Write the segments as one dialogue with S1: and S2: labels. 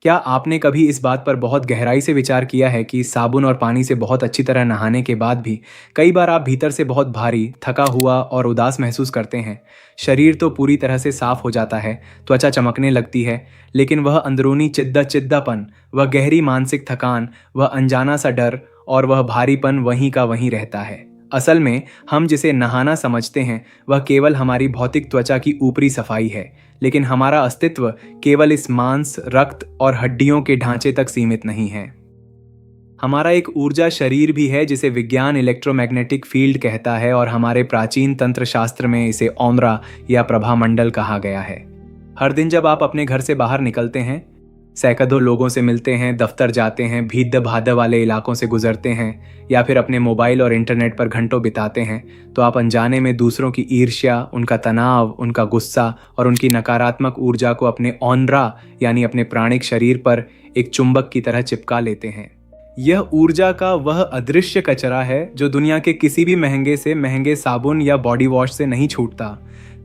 S1: क्या आपने कभी इस बात पर बहुत गहराई से विचार किया है कि साबुन और पानी से बहुत अच्छी तरह नहाने के बाद भी कई बार आप भीतर से बहुत भारी, थका हुआ और उदास महसूस करते हैं? शरीर तो पूरी तरह से साफ हो जाता है, त्वचा चमकने लगती है, लेकिन वह अंदरूनी चिद्दापन, वह गहरी मानसिक थकान, वह अनजाना सा डर और वह भारीपन वहीं का वहीं रहता है। असल में हम जिसे नहाना समझते हैं वह केवल हमारी भौतिक त्वचा की ऊपरी सफाई है, लेकिन हमारा अस्तित्व केवल इस मांस, रक्त और हड्डियों के ढांचे तक सीमित नहीं है। हमारा एक ऊर्जा शरीर भी है जिसे विज्ञान इलेक्ट्रोमैग्नेटिक फील्ड कहता है और हमारे प्राचीन तंत्र शास्त्र में इसे औंदरा या प्रभामंडल कहा गया है। हर दिन जब आप अपने घर से बाहर निकलते हैं, सैकड़ों लोगों से मिलते हैं, दफ्तर जाते हैं, भीड़ भाड़ वाले इलाकों से गुजरते हैं या फिर अपने मोबाइल और इंटरनेट पर घंटों बिताते हैं, तो आप अनजाने में दूसरों की ईर्ष्या, उनका तनाव, उनका गुस्सा और उनकी नकारात्मक ऊर्जा को अपने ऑनरा यानी अपने प्राणिक शरीर पर एक चुंबक की तरह चिपका लेते हैं। यह ऊर्जा का वह अदृश्य कचरा है जो दुनिया के किसी भी महंगे से महंगे साबुन या बॉडी वॉश से नहीं छूटता।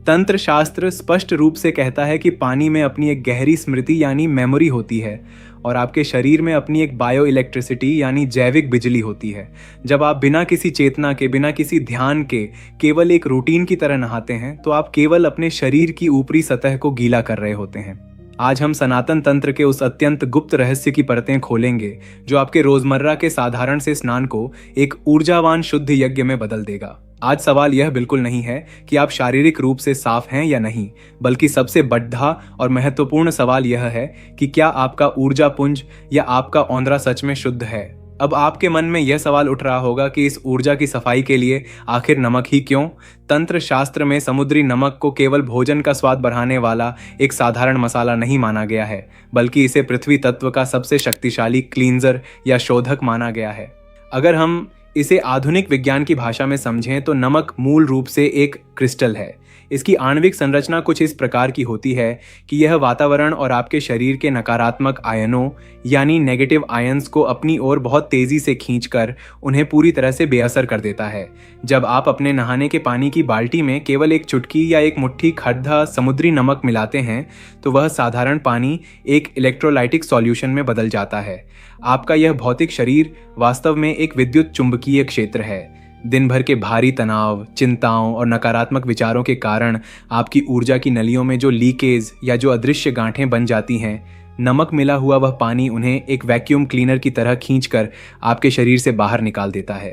S1: तंत्र शास्त्र स्पष्ट रूप से कहता है कि पानी में अपनी एक गहरी स्मृति यानी मेमोरी होती है और आपके शरीर में अपनी एक बायो इलेक्ट्रिसिटी यानी जैविक बिजली होती है। जब आप बिना किसी चेतना के, बिना किसी ध्यान के केवल एक रूटीन की तरह नहाते हैं तो आप केवल अपने शरीर की ऊपरी सतह को गीला कर रहे होते हैं। आज हम सनातन तंत्र के उस अत्यंत गुप्त रहस्य की परतें खोलेंगे जो आपके रोजमर्रा के साधारण से स्नान को एक ऊर्जावान शुद्ध यज्ञ में बदल देगा। आज सवाल यह बिल्कुल नहीं है कि आप शारीरिक रूप से साफ हैं या नहीं, बल्कि सबसे बड़ा और महत्वपूर्ण सवाल यह है कि क्या आपका ऊर्जा पुंज या आपका औंदरा सच में शुद्ध है। अब आपके मन में यह सवाल उठ रहा होगा कि इस ऊर्जा की सफाई के लिए आखिर नमक ही क्यों? तंत्र शास्त्र में समुद्री नमक को केवल भोजन का स्वाद बढ़ाने वाला एक साधारण मसाला नहीं माना गया है, बल्कि इसे पृथ्वी तत्व का सबसे शक्तिशाली क्लींजर या शोधक माना गया है। अगर हम इसे आधुनिक विज्ञान की भाषा में समझें तो नमक मूल रूप से एक क्रिस्टल है। इसकी आणविक संरचना कुछ इस प्रकार की होती है कि यह वातावरण और आपके शरीर के नकारात्मक आयनों यानी नेगेटिव आयंस को अपनी ओर बहुत तेजी से खींचकर उन्हें पूरी तरह से बेअसर कर देता है। जब आप अपने नहाने के पानी की बाल्टी में केवल एक चुटकी या एक मुट्ठी खड्डा समुद्री नमक मिलाते हैं तो वह साधारण पानी एक इलेक्ट्रोलाइटिक सॉल्यूशन में बदल जाता है। आपका यह भौतिक शरीर वास्तव में एक विद्युत चुंबकीय क्षेत्र है। दिन भर के भारी तनाव, चिंताओं और नकारात्मक विचारों के कारण आपकी ऊर्जा की नलियों में जो लीकेज या जो अदृश्य गांठें बन जाती हैं, नमक मिला हुआ वह पानी उन्हें एक वैक्यूम क्लीनर की तरह खींचकर आपके शरीर से बाहर निकाल देता है।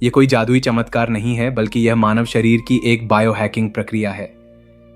S1: यह कोई जादुई चमत्कार नहीं है, बल्कि यह मानव शरीर की एक बायो हैकिंग प्रक्रिया है।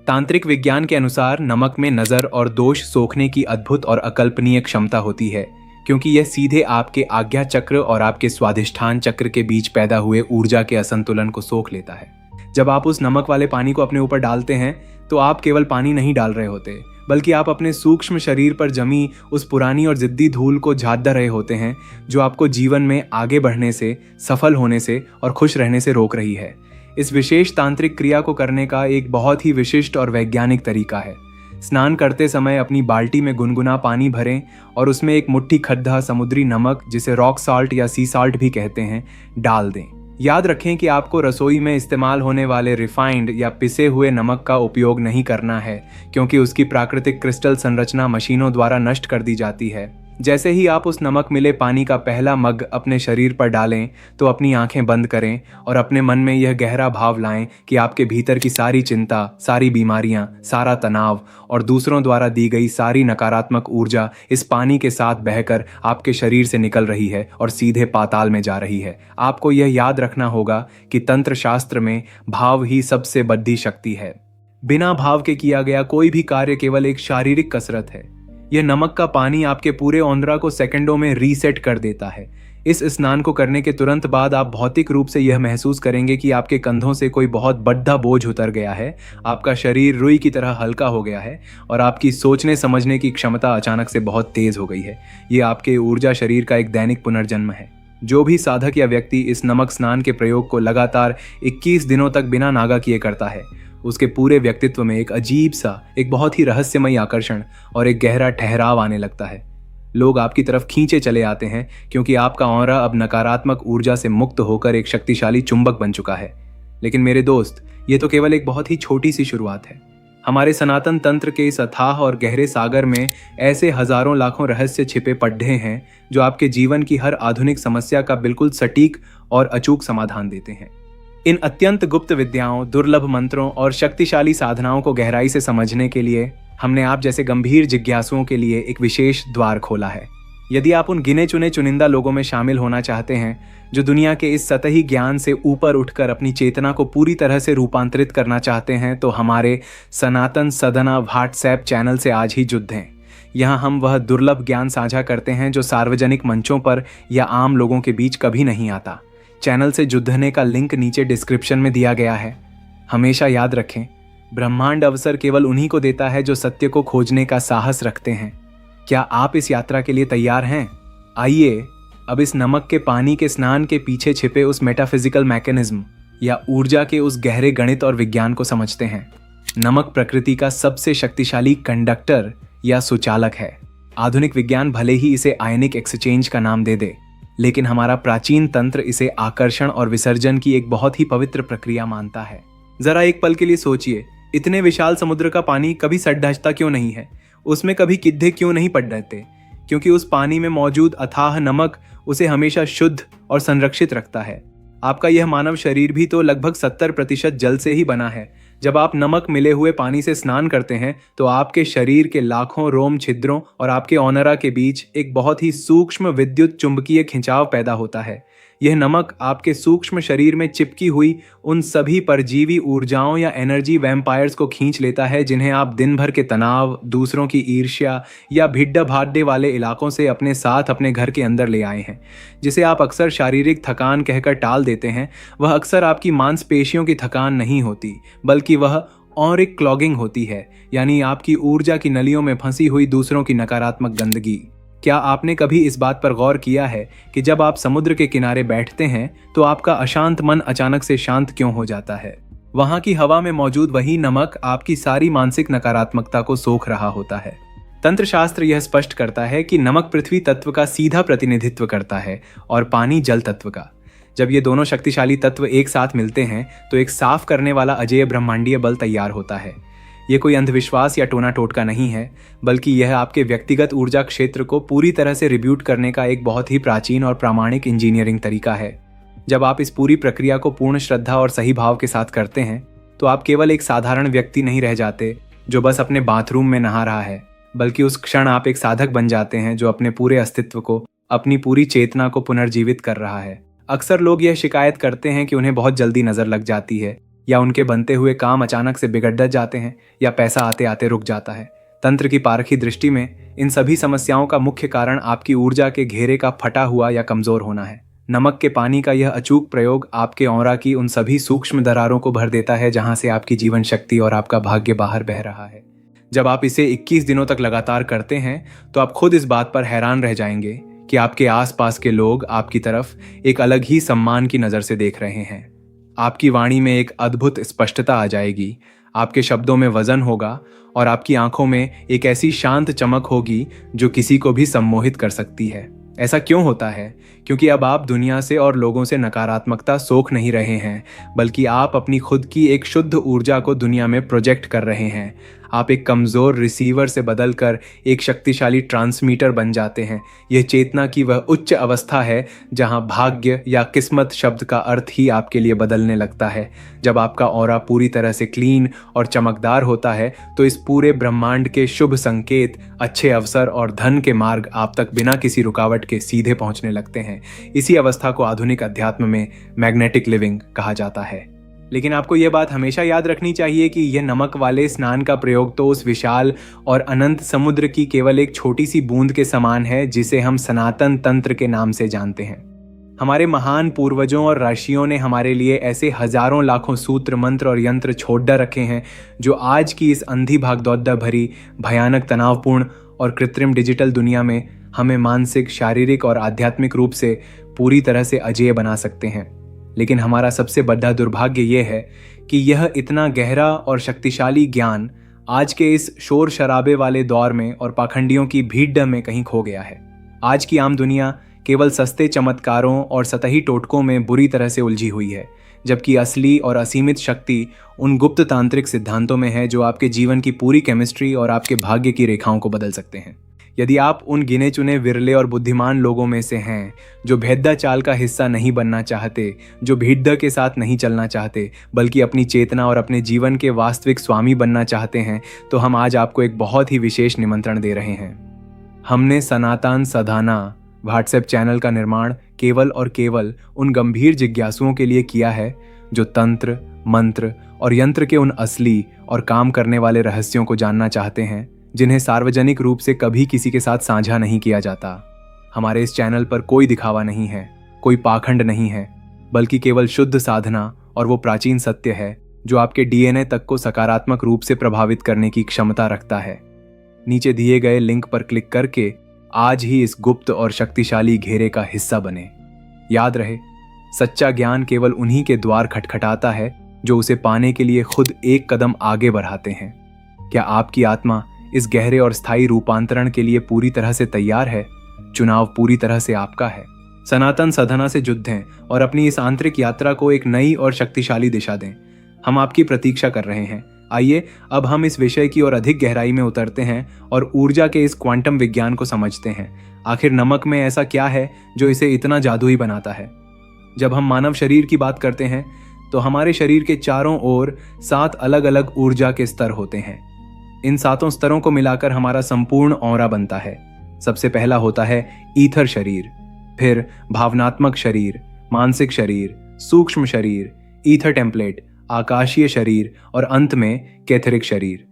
S1: तांत्रिक विज्ञान के अनुसार नमक में नजर और दोष सोखने की अद्भुत और अकल्पनीय क्षमता होती है, क्योंकि यह सीधे आपके आज्ञा चक्र और आपके स्वाधिष्ठान चक्र के बीच पैदा हुए ऊर्जा के असंतुलन को सोख लेता है। जब आप उस नमक वाले पानी को अपने ऊपर डालते हैं तो आप केवल पानी नहीं डाल रहे होते, बल्कि आप अपने सूक्ष्म शरीर पर जमी उस पुरानी और जिद्दी धूल को झाड़ रहे होते हैं जो आपको जीवन में आगे बढ़ने से, सफल होने से और खुश रहने से रोक रही है। इस विशेष तांत्रिक क्रिया को करने का एक बहुत ही विशिष्ट और वैज्ञानिक तरीका है। स्नान करते समय अपनी बाल्टी में गुनगुना पानी भरें और उसमें एक मुट्ठी खड्डा समुद्री नमक, जिसे रॉक साल्ट या सी साल्ट भी कहते हैं, डाल दें। याद रखें कि आपको रसोई में इस्तेमाल होने वाले रिफाइंड या पिसे हुए नमक का उपयोग नहीं करना है, क्योंकि उसकी प्राकृतिक क्रिस्टल संरचना मशीनों द्वारा नष्ट कर दी जाती है। जैसे ही आप उस नमक मिले पानी का पहला मग अपने शरीर पर डालें तो अपनी आंखें बंद करें और अपने मन में यह गहरा भाव लाएं कि आपके भीतर की सारी चिंता, सारी बीमारियां, सारा तनाव और दूसरों द्वारा दी गई सारी नकारात्मक ऊर्जा इस पानी के साथ बहकर आपके शरीर से निकल रही है और सीधे पाताल में जा रही है। आपको यह याद रखना होगा कि तंत्र शास्त्र में भाव ही सबसे बड़ी शक्ति है। बिना भाव के किया गया कोई भी कार्य केवल एक शारीरिक कसरत है। यह नमक का पानी आपके पूरे औंदरा को सेकंडों में रीसेट कर देता है। इस स्नान को करने के तुरंत बाद आप भौतिक रूप से यह महसूस करेंगे कि आपके कंधों से कोई बहुत बड़ा बोझ उतर गया है, आपका शरीर रुई की तरह हल्का हो गया है और आपकी सोचने समझने की क्षमता अचानक से बहुत तेज हो गई है। ये आपके ऊर्जा शरीर का एक दैनिक पुनर्जन्म है। जो भी साधक या व्यक्ति इस नमक स्नान के प्रयोग को लगातार 21 दिनों तक बिना नागा किए करता है, उसके पूरे व्यक्तित्व में एक अजीब सा, एक बहुत ही रहस्यमयी आकर्षण और एक गहरा ठहराव आने लगता है। लोग आपकी तरफ खींचे चले आते हैं क्योंकि आपका ऑरा अब नकारात्मक ऊर्जा से मुक्त होकर एक शक्तिशाली चुंबक बन चुका है। लेकिन मेरे दोस्त, ये तो केवल एक बहुत ही छोटी सी शुरुआत है। हमारे सनातन तंत्र के इस अथाह और गहरे सागर में ऐसे हजारों लाखों रहस्य छिपे पड्ढे हैं जो आपके जीवन की हर आधुनिक समस्या का बिल्कुल सटीक और अचूक समाधान देते हैं। इन अत्यंत गुप्त विद्याओं, दुर्लभ मंत्रों और शक्तिशाली साधनाओं को गहराई से समझने के लिए हमने आप जैसे गंभीर जिज्ञासुओं के लिए एक विशेष द्वार खोला है। यदि आप उन गिने चुने चुनिंदा लोगों में शामिल होना चाहते हैं जो दुनिया के इस सतही ज्ञान से ऊपर उठकर अपनी चेतना को पूरी तरह से रूपांतरित करना चाहते हैं, तो हमारे सनातन सदना व्हाट्सएप चैनल से आज ही जुड़ दें। यहाँ हम वह दुर्लभ ज्ञान साझा करते हैं जो सार्वजनिक मंचों पर या आम लोगों के बीच कभी नहीं आता। चैनल से जुड़ने का लिंक नीचे डिस्क्रिप्शन में दिया गया है। हमेशा याद रखें, ब्रह्मांड अवसर केवल उन्हीं को देता है जो सत्य को खोजने का साहस रखते हैं। क्या आप इस यात्रा के लिए तैयार हैं? आइए अब इस नमक के पानी के स्नान के पीछे छिपे उस मेटाफिजिकल मैकेनिज्म या ऊर्जा के उस गहरे गणित और विज्ञान को समझते हैं। नमक प्रकृति का सबसे शक्तिशाली कंडक्टर या सुचालक है। आधुनिक विज्ञान भले ही इसे आयनिक एक्सचेंज का नाम दे दे, लेकिन हमारा प्राचीन तंत्र इसे आकर्षण और विसर्जन की एक बहुत ही पवित्र प्रक्रिया मानता है। जरा एक पल के लिए सोचिए, इतने विशाल समुद्र का पानी कभी सड्ढाता क्यों नहीं है? उसमें कभी किद्दे क्यों नहीं पड़ रहते? क्योंकि उस पानी में मौजूद अथाह नमक उसे हमेशा शुद्ध और संरक्षित रखता है। आपका यह मानव शरीर भी तो लगभग 70% जल से ही बना है। जब आप नमक मिले हुए पानी से स्नान करते हैं तो आपके शरीर के लाखों रोम छिद्रों और आपके औनरा के बीच एक बहुत ही सूक्ष्म विद्युत चुंबकीय खिंचाव पैदा होता है। यह नमक आपके सूक्ष्म शरीर में चिपकी हुई उन सभी परजीवी ऊर्जाओं या एनर्जी वैम्पायर्स को खींच लेता है जिन्हें आप दिन भर के तनाव, दूसरों की ईर्ष्या या भिड्डा भाड्डे वाले इलाकों से अपने साथ अपने घर के अंदर ले आए हैं। जिसे आप अक्सर शारीरिक थकान कहकर टाल देते हैं, वह अक्सर आपकी मांसपेशियों की थकान नहीं होती, बल्कि वह ऑरिक क्लॉगिंग होती है, यानी आपकी ऊर्जा की नलियों में फंसी हुई दूसरों की नकारात्मक गंदगी। क्या आपने कभी इस बात पर गौर किया है कि जब आप समुद्र के किनारे बैठते हैं तो आपका अशांत मन अचानक से शांत क्यों हो जाता है? वहां की हवा में मौजूद वही नमक आपकी सारी मानसिक नकारात्मकता को सोख रहा होता है। तंत्र शास्त्र यह स्पष्ट करता है कि नमक पृथ्वी तत्व का सीधा प्रतिनिधित्व करता है और पानी जल तत्व का। जब ये दोनों शक्तिशाली तत्व एक साथ मिलते हैं तो एक साफ करने वाला अजेय ब्रह्मांडीय बल तैयार होता है। ये कोई अंधविश्वास या टोना टोटका नहीं है, बल्कि यह आपके व्यक्तिगत ऊर्जा क्षेत्र को पूरी तरह से रिब्यूट करने का एक बहुत ही प्राचीन और प्रामाणिक इंजीनियरिंग तरीका है। जब आप इस पूरी प्रक्रिया को पूर्ण श्रद्धा और सही भाव के साथ करते हैं तो आप केवल एक साधारण व्यक्ति नहीं रह जाते जो बस अपने बाथरूम में नहा रहा है, बल्कि उस क्षण आप एक साधक बन जाते हैं जो अपने पूरे अस्तित्व को, अपनी पूरी चेतना को पुनर्जीवित कर रहा है। अक्सर लोग यह शिकायत करते हैं कि उन्हें बहुत जल्दी नजर लग जाती है, या उनके बनते हुए काम अचानक से बिगड़ जाते हैं, या पैसा आते आते रुक जाता है। तंत्र की पारखी दृष्टि में इन सभी समस्याओं का मुख्य कारण आपकी ऊर्जा के घेरे का फटा हुआ या कमजोर होना है। नमक के पानी का यह अचूक प्रयोग आपके औरा की उन सभी सूक्ष्म दरारों को भर देता है जहां से आपकी जीवन शक्ति और आपका भाग्य बाहर बह रहा है। जब आप इसे 21 दिनों तक लगातार करते हैं तो आप खुद इस बात पर हैरान रह जाएंगे कि आपके आसपास के लोग आपकी तरफ एक अलग ही सम्मान की नज़र से देख रहे हैं। आपकी वाणी में एक अद्भुत स्पष्टता आ जाएगी, आपके शब्दों में वजन होगा और आपकी आंखों में एक ऐसी शांत चमक होगी जो किसी को भी सम्मोहित कर सकती है। ऐसा क्यों होता है? क्योंकि अब आप दुनिया से और लोगों से नकारात्मकता सोख नहीं रहे हैं, बल्कि आप अपनी खुद की एक शुद्ध ऊर्जा को दुनिया में प्रोजेक्ट कर रहे हैं। आप एक कमज़ोर रिसीवर से बदलकर एक शक्तिशाली ट्रांसमीटर बन जाते हैं। यह चेतना की वह उच्च अवस्था है जहां भाग्य या किस्मत शब्द का अर्थ ही आपके लिए बदलने लगता है। जब आपका ऑरा पूरी तरह से क्लीन और चमकदार होता है तो इस पूरे ब्रह्मांड के शुभ संकेत, अच्छे अवसर और धन के मार्ग आप तक बिना किसी रुकावट के सीधे पहुंचने लगते हैं। इसी अवस्था को आधुनिक अध्यात्म में मैग्नेटिक लिविंग कहा जाता है। लेकिन आपको यह बात हमेशा याद रखनी चाहिए कि यह नमक वाले स्नान का प्रयोग तो उस विशाल और अनंत समुद्र की केवल एक छोटी सी बूंद के समान है जिसे हम सनातन तंत्र के नाम से जानते हैं। हमारे महान पूर्वजों और ऋषियों ने हमारे लिए ऐसे हजारों लाखों सूत्र, मंत्र और यंत्र छोड़ रखे हैं जो आज की इस अंधी भागदौड़ भरी, भयानक, तनावपूर्ण और कृत्रिम डिजिटल दुनिया में हमें मानसिक, शारीरिक और आध्यात्मिक रूप से पूरी तरह से अजेय बना सकते हैं। लेकिन हमारा सबसे बड़ा दुर्भाग्य यह है कि यह इतना गहरा और शक्तिशाली ज्ञान आज के इस शोर शराबे वाले दौर में और पाखंडियों की भीड़ में कहीं खो गया है। आज की आम दुनिया केवल सस्ते चमत्कारों और सतही टोटकों में बुरी तरह से उलझी हुई है, जबकि असली और असीमित शक्ति उन गुप्त तांत्रिक सिद्धांतों में है जो आपके जीवन की पूरी केमिस्ट्री और आपके भाग्य की रेखाओं को बदल सकते हैं। यदि आप उन गिने चुने विरले और बुद्धिमान लोगों में से हैं जो भेद्दा चाल का हिस्सा नहीं बनना चाहते, जो भीड़ के साथ नहीं चलना चाहते, बल्कि अपनी चेतना और अपने जीवन के वास्तविक स्वामी बनना चाहते हैं, तो हम आज आपको एक बहुत ही विशेष निमंत्रण दे रहे हैं। हमने सनातन साधना व्हाट्सएप चैनल का निर्माण केवल और केवल उन गंभीर जिज्ञासुओं के लिए किया है जो तंत्र, मंत्र और यंत्र के उन असली और काम करने वाले रहस्यों को जानना चाहते हैं जिन्हें सार्वजनिक रूप से कभी किसी के साथ साझा नहीं किया जाता। हमारे इस चैनल पर कोई दिखावा नहीं है, कोई पाखंड नहीं है, बल्कि केवल शुद्ध साधना और वो प्राचीन सत्य है जो आपके डीएनए तक को सकारात्मक रूप से प्रभावित करने की क्षमता रखता है। नीचे दिए गए लिंक पर क्लिक करके आज ही इस गुप्त और शक्तिशाली घेरे का हिस्सा बने। याद रहे, सच्चा ज्ञान केवल उन्हीं के द्वार खटखटाता है जो उसे पाने के लिए खुद एक कदम आगे बढ़ाते हैं। क्या आपकी आत्मा इस गहरे और स्थायी रूपांतरण के लिए पूरी तरह से तैयार है? चुनाव पूरी तरह से आपका है। सनातन साधना से जुड़ें और अपनी इस आंतरिक यात्रा को एक नई और शक्तिशाली दिशा दें। हम आपकी प्रतीक्षा कर रहे हैं। आइए अब हम इस विषय की ओर अधिक गहराई में उतरते हैं और ऊर्जा के इस क्वांटम विज्ञान को समझते हैं। आखिर नमक में ऐसा क्या है जो इसे इतना जादुई बनाता है? जब हम मानव शरीर की बात करते हैं तो हमारे शरीर के चारों ओर 7 अलग अलग ऊर्जा के स्तर होते हैं। इन 7 स्तरों को मिलाकर हमारा संपूर्ण ऑरा बनता है। सबसे पहला होता है ईथर शरीर, फिर भावनात्मक शरीर, मानसिक शरीर, सूक्ष्म शरीर, ईथर टेम्पलेट, आकाशीय शरीर और अंत में कैथरिक शरीर।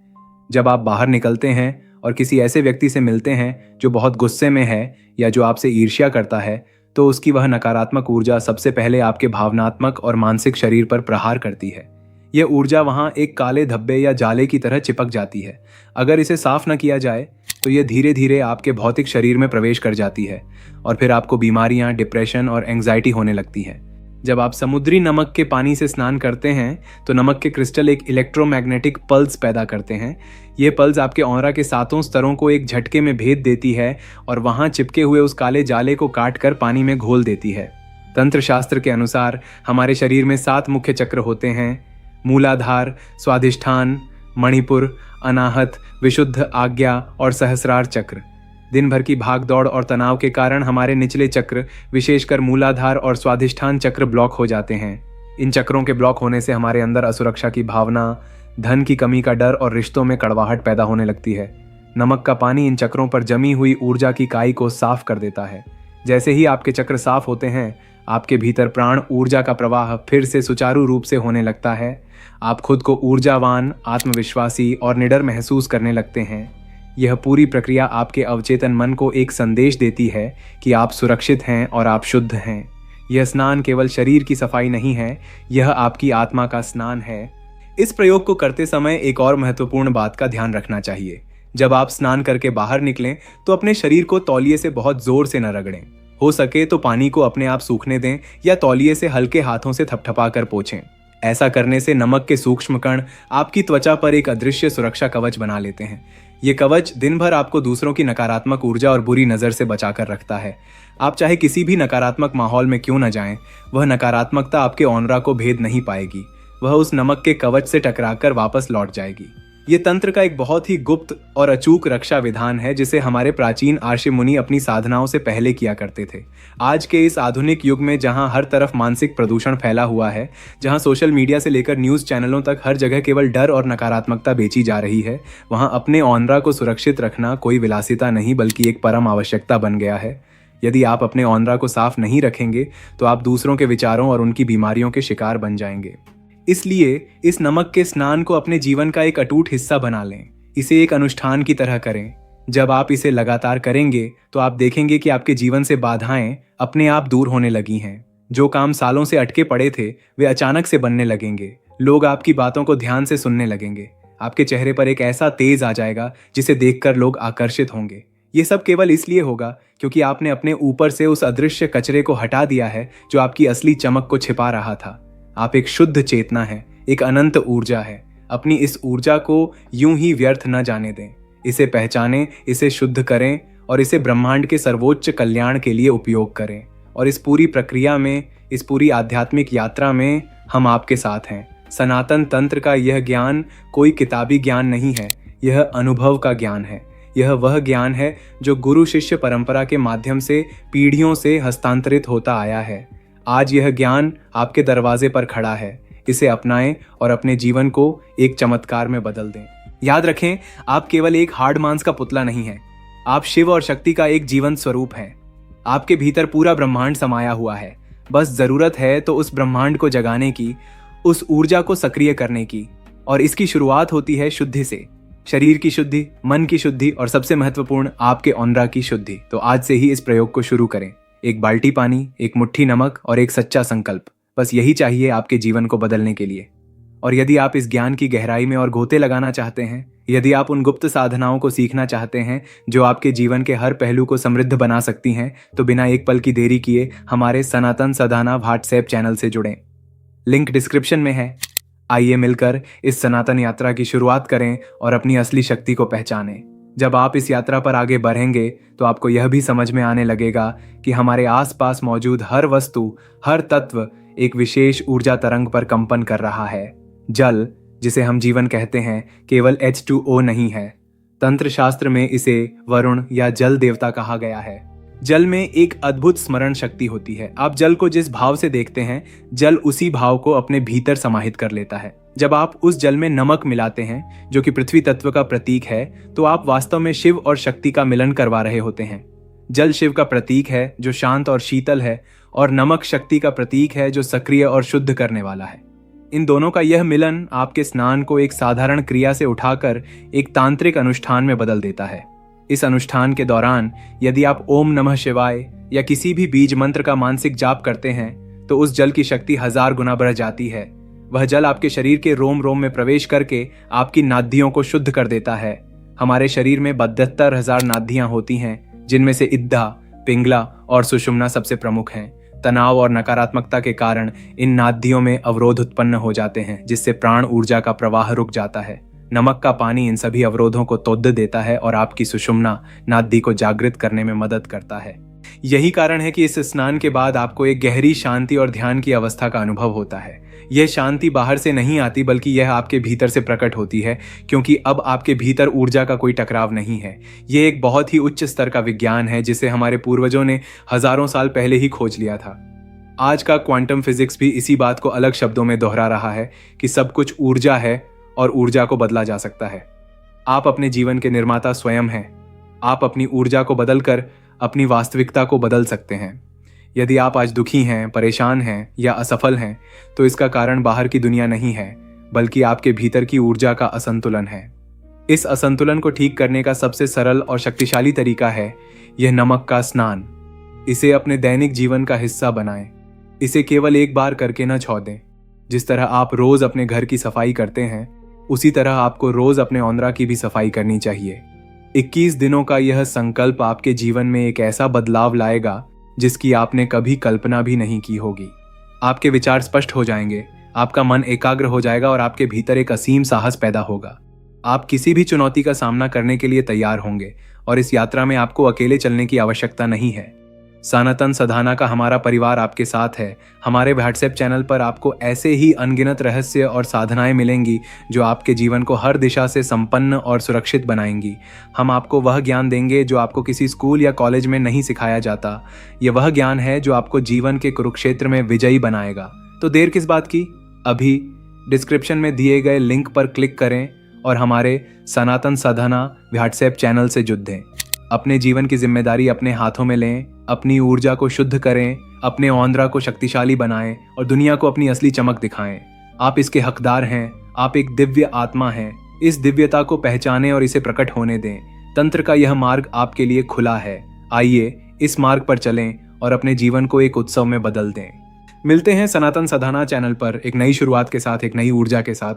S1: जब आप बाहर निकलते हैं और किसी ऐसे व्यक्ति से मिलते हैं जो बहुत गुस्से में है या जो आपसे ईर्ष्या करता है, तो उसकी वह नकारात्मक ऊर्जा सबसे पहले आपके भावनात्मक और मानसिक शरीर पर प्रहार करती है। यह ऊर्जा वहां एक काले धब्बे या जाले की तरह चिपक जाती है। अगर इसे साफ न किया जाए तो यह धीरे धीरे आपके भौतिक शरीर में प्रवेश कर जाती है और फिर आपको बीमारियां, डिप्रेशन और एंग्जाइटी होने लगती है। जब आप समुद्री नमक के पानी से स्नान करते हैं तो नमक के क्रिस्टल एक इलेक्ट्रोमैग्नेटिक पल्स पैदा करते हैं। ये पल्स आपके ऑरा के 7 स्तरों को एक झटके में भेद देती है और वहां चिपके हुए उस काले जाले को काटकर पानी में घोल देती है। तंत्र शास्त्र के अनुसार हमारे शरीर में 7 मुख्य चक्र होते हैं: मूलाधार, स्वाधिष्ठान, मणिपुर, अनाहत, विशुद्ध आज्ञा और सहस्रार चक्र। दिन भर की भागदौड़ और तनाव के कारण हमारे निचले चक्र, विशेषकर मूलाधार और स्वाधिष्ठान चक्र ब्लॉक हो जाते हैं। इन चक्रों के ब्लॉक होने से हमारे अंदर असुरक्षा की भावना, धन की कमी का डर और रिश्तों में कड़वाहट पैदा होने लगती है। नमक का पानी इन चक्रों पर जमी हुई ऊर्जा की काई को साफ कर देता है। जैसे ही आपके चक्र साफ होते हैं, आपके भीतर प्राण ऊर्जा का प्रवाह फिर से सुचारू रूप से होने लगता है। आप खुद को ऊर्जावान, आत्मविश्वासी और निडर महसूस करने लगते हैं। यह पूरी प्रक्रिया आपके अवचेतन मन को एक संदेश देती है कि आप सुरक्षित हैं और आप शुद्ध हैं। यह स्नान केवल शरीर की सफाई नहीं है, यह आपकी आत्मा का स्नान है। इस प्रयोग को करते समय एक और महत्वपूर्ण बात का ध्यान रखना चाहिए। जब आप स्नान करके बाहर निकलें तो अपने शरीर को तौलिए से बहुत जोर से न रगड़ें। हो सके तो पानी को अपने आप सूखने दें या तौलिए से हल्के हाथों से थपथपा कर पोंछें। ऐसा करने से नमक के सूक्ष्म कण आपकी त्वचा पर एक अदृश्य सुरक्षा कवच बना लेते हैं। ये कवच दिन भर आपको दूसरों की नकारात्मक ऊर्जा और बुरी नज़र से बचाकर रखता है। आप चाहे किसी भी नकारात्मक माहौल में क्यों न जाएं, वह नकारात्मकता आपके ऑनरा को भेद नहीं पाएगी। वह उस नमक के कवच से टकराकर वापस लौट जाएगी। ये तंत्र का एक बहुत ही गुप्त और अचूक रक्षा विधान है जिसे हमारे प्राचीन आर्षि मुनि अपनी साधनाओं से पहले किया करते थे। आज के इस आधुनिक युग में जहां हर तरफ मानसिक प्रदूषण फैला हुआ है, जहां सोशल मीडिया से लेकर न्यूज़ चैनलों तक हर जगह केवल डर और नकारात्मकता बेची जा रही है, वहां अपने ऑनरा को सुरक्षित रखना कोई विलासिता नहीं बल्कि एक परम आवश्यकता बन गया है। यदि आप अपने ऑनरा को साफ नहीं रखेंगे तो आप दूसरों के विचारों और उनकी बीमारियों के शिकार बन जाएंगे। इसलिए इस नमक के स्नान को अपने जीवन का एक अटूट हिस्सा बना लें। इसे एक अनुष्ठान की तरह करें। जब आप इसे लगातार करेंगे तो आप देखेंगे कि आपके जीवन से बाधाएं अपने आप दूर होने लगी हैं। जो काम सालों से अटके पड़े थे वे अचानक से बनने लगेंगे। लोग आपकी बातों को ध्यान से सुनने लगेंगे। आपके चेहरे पर एक ऐसा तेज आ जाएगा जिसे देखकर लोग आकर्षित होंगे। ये सब केवल इसलिए होगा क्योंकि आपने अपने ऊपर से उस अदृश्य कचरे को हटा दिया है जो आपकी असली चमक को छिपा रहा था। आप एक शुद्ध चेतना है, एक अनंत ऊर्जा है। अपनी इस ऊर्जा को यूं ही व्यर्थ न जाने दें। इसे पहचानें, इसे शुद्ध करें और इसे ब्रह्मांड के सर्वोच्च कल्याण के लिए उपयोग करें। और इस पूरी प्रक्रिया में, इस पूरी आध्यात्मिक यात्रा में हम आपके साथ हैं। सनातन तंत्र का यह ज्ञान कोई किताबी ज्ञान नहीं है, यह अनुभव का ज्ञान है। यह वह ज्ञान है जो गुरु शिष्य परंपरा के माध्यम से पीढ़ियों से हस्तांतरित होता आया है। आज यह ज्ञान आपके दरवाजे पर खड़ा है। इसे अपनाएं और अपने जीवन को एक चमत्कार में बदल दें। याद रखें, आप केवल एक हार्ड मांस का पुतला नहीं हैं। आप शिव और शक्ति का एक जीवंत स्वरूप हैं। आपके भीतर पूरा ब्रह्मांड समाया हुआ है। बस जरूरत है तो उस ब्रह्मांड को जगाने की, उस ऊर्जा को सक्रिय करने की। और इसकी शुरुआत होती है शुद्धि से। शरीर की शुद्धि, मन की शुद्धि और सबसे महत्वपूर्ण आपके ऑनरा की शुद्धि। तो आज से ही इस प्रयोग को शुरू करें। एक बाल्टी पानी, एक मुट्ठी नमक और एक सच्चा संकल्प, बस यही चाहिए आपके जीवन को बदलने के लिए। और यदि आप इस ज्ञान की गहराई में और गोते लगाना चाहते हैं, यदि आप उन गुप्त साधनाओं को सीखना चाहते हैं जो आपके जीवन के हर पहलू को समृद्ध बना सकती हैं, तो बिना एक पल की देरी किए हमारे सनातन साधना व्हाट्सएप चैनल से जुड़ें। लिंक डिस्क्रिप्शन में है। आइए मिलकर इस सनातन यात्रा की शुरुआत करें और अपनी असली शक्ति को पहचानें। जब आप इस यात्रा पर आगे बढ़ेंगे तो आपको यह भी समझ में आने लगेगा कि हमारे आसपास मौजूद हर वस्तु, हर तत्व एक विशेष ऊर्जा तरंग पर कंपन कर रहा है। जल, जिसे हम जीवन कहते हैं, केवल H2O नहीं है। तंत्र शास्त्र में इसे वरुण या जल देवता कहा गया है। जल में एक अद्भुत स्मरण शक्ति होती है। आप जल को जिस भाव से देखते हैं, जल उसी भाव को अपने भीतर समाहित कर लेता है। जब आप उस जल में नमक मिलाते हैं, जो कि पृथ्वी तत्व का प्रतीक है, तो आप वास्तव में शिव और शक्ति का मिलन करवा रहे होते हैं। जल शिव का प्रतीक है जो शांत और शीतल है, और नमक शक्ति का प्रतीक है जो सक्रिय और शुद्ध करने वाला है। इन दोनों का यह मिलन आपके स्नान को एक साधारण क्रिया से उठाकर एक तांत्रिक अनुष्ठान में बदल देता है। इस अनुष्ठान के दौरान यदि आप ओम नमः शिवाय या किसी भी बीज मंत्र का मानसिक जाप करते हैं, तो उस जल की शक्ति 1000 गुना बढ़ जाती है। वह जल आपके शरीर के रोम रोम में प्रवेश करके आपकी नादियों को शुद्ध कर देता है। हमारे शरीर में 72,000 नादियां होती हैं, जिनमें से इद्धा, पिंगला और सुषुम्ना सबसे प्रमुख हैं। तनाव और नकारात्मकता के कारण इन नादियों में अवरोध उत्पन्न हो जाते हैं, जिससे प्राण ऊर्जा का प्रवाह रुक जाता है। नमक का पानी इन सभी अवरोधों को तोड़ देता है और आपकी सुषुम्ना नादी को जागृत करने में मदद करता है। यही कारण है कि इस स्नान के बाद आपको एक गहरी शांति और ध्यान की अवस्था का अनुभव होता है। यह शांति बाहर से नहीं आती, बल्कि यह आपके भीतर से प्रकट होती है, क्योंकि अब आपके भीतर ऊर्जा का कोई टकराव नहीं है। यह एक बहुत ही उच्च स्तर का विज्ञान है, जिसे हमारे पूर्वजों ने हजारों साल पहले ही खोज लिया था। आज का क्वांटम फिजिक्स भी इसी बात को अलग शब्दों में दोहरा रहा है कि सब कुछ ऊर्जा है और ऊर्जा को बदला जा सकता है। आप अपने जीवन के निर्माता स्वयं हैं। आप अपनी ऊर्जा को बदलकर अपनी वास्तविकता को बदल सकते हैं। यदि आप आज दुखी हैं, परेशान हैं या असफल हैं, तो इसका कारण बाहर की दुनिया नहीं है, बल्कि आपके भीतर की ऊर्जा का असंतुलन है। इस असंतुलन को ठीक करने का सबसे सरल और शक्तिशाली तरीका है यह नमक का स्नान। इसे अपने दैनिक जीवन का हिस्सा बनाएं। इसे केवल एक बार करके न छोड़ दें। जिस तरह आप रोज अपने घर की सफाई करते हैं, उसी तरह आपको रोज अपने औंदरा की भी सफाई करनी चाहिए। 21 दिनों का यह संकल्प आपके जीवन में एक ऐसा बदलाव लाएगा जिसकी आपने कभी कल्पना भी नहीं की होगी। आपके विचार स्पष्ट हो जाएंगे, आपका मन एकाग्र हो जाएगा और आपके भीतर एक असीम साहस पैदा होगा। आप किसी भी चुनौती का सामना करने के लिए तैयार होंगे और इस यात्रा में आपको अकेले चलने की आवश्यकता नहीं है। सनातन साधना का हमारा परिवार आपके साथ है। हमारे व्हाट्सएप चैनल पर आपको ऐसे ही अनगिनत रहस्य और साधनाएं मिलेंगी जो आपके जीवन को हर दिशा से संपन्न और सुरक्षित बनाएंगी। हम आपको वह ज्ञान देंगे जो आपको किसी स्कूल या कॉलेज में नहीं सिखाया जाता। यह वह ज्ञान है जो आपको जीवन के कुरुक्षेत्र में विजयी बनाएगा। तो देर किस बात की? अभी डिस्क्रिप्शन में दिए गए लिंक पर क्लिक करें और हमारे सनातन साधना व्हाट्सएप चैनल से जुड़ अपने जीवन की जिम्मेदारी अपने हाथों में लें, अपनी ऊर्जा को शुद्ध करें, अपने औंदरा को शक्तिशाली बनाएं और दुनिया को अपनी असली चमक दिखाएं। आप इसके हकदार हैं। आप एक दिव्य आत्मा हैं। इस दिव्यता को पहचानें और इसे प्रकट होने दें। तंत्र का यह मार्ग आपके लिए खुला है। आइए इस मार्ग पर चलें और अपने जीवन को एक उत्सव में बदल दें। मिलते हैं सनातन साधना चैनल पर एक नई शुरुआत के साथ, एक नई ऊर्जा के साथ।